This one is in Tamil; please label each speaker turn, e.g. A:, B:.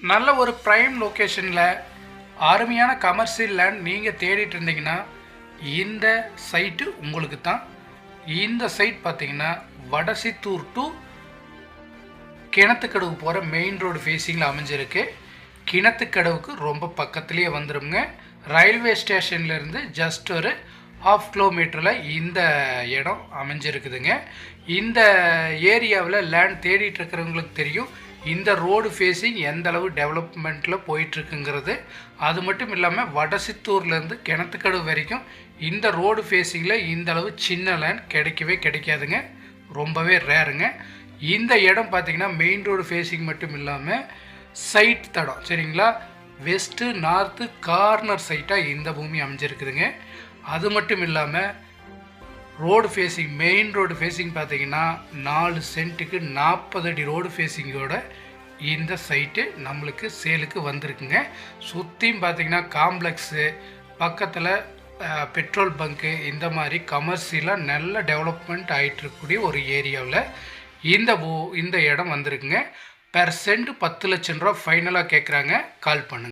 A: நல்ல ஒரு ப்ரைம் லொக்கேஷனில் அருமையான கமர்ஷியல் லேண்ட் நீங்கள் தேடிட்டு இருந்தீங்கன்னா இந்த சைட்டு உங்களுக்கு தான். இந்த சைட் பார்த்தீங்கன்னா வடசித்தூர் டு கிணத்துக்கடவு போகிற மெயின் ரோடு ஃபேஸிங்கில் அமைஞ்சிருக்கு. கிணத்துக்கடவுக்கு ரொம்ப பக்கத்துலேயே வந்துடுங்க. ரயில்வே ஸ்டேஷன்லேருந்து ஜஸ்ட் ஒரு 1/2 கிலோமீட்டரில் இந்த இடம் அமைஞ்சிருக்குதுங்க. இந்த ஏரியாவில் லேண்ட் தேடிட்டு இருக்கிறவங்களுக்கு தெரியும் இந்த ரோடு ஃபேஸிங் எந்த அளவு டெவலப்மெண்ட்டில் போயிட்டுருக்குங்கிறது. அது மட்டும் இல்லாமல் வடசித்தூர்லேருந்து கிணத்துக்கடவு வரைக்கும் இந்த ரோடு ஃபேஸிங்கில் இந்த அளவு சின்ன லேண்ட் கிடைக்கவே கிடைக்காதுங்க, ரொம்பவே ரேருங்க. இந்த இடம் பார்த்திங்கன்னா மெயின் ரோடு ஃபேஸிங் மட்டும் இல்லாமல் சைட் தடம் சரிங்களா, வெஸ்ட்டு நார்த்து கார்னர் சைட்டாக இந்த பூமி அமைஞ்சிருக்குதுங்க. அது மட்டும் இல்லாமல் road facing main road facing பார்த்திங்கன்னா 4 சென்ட்டுக்கு 40 அடி ரோடு ஃபேஸிங்கோட இந்த சைட்டு நம்மளுக்கு சேலுக்கு வந்திருக்குங்க. சுற்றியும் பார்த்திங்கன்னா காம்ப்ளெக்ஸு, பக்கத்தில் பெட்ரோல் பங்க்கு, இந்த மாதிரி கமர்ஷியலாக நல்ல டெவலப்மெண்ட் ஆகிட்டுருக்கக்கூடிய ஒரு ஏரியாவில் இந்த இடம் வந்திருக்குங்க. பெர் சென்ட் 10 லட்சம் ரூபா ஃபைனலாக கேட்குறாங்க. கால் பண்ணுங்கள்.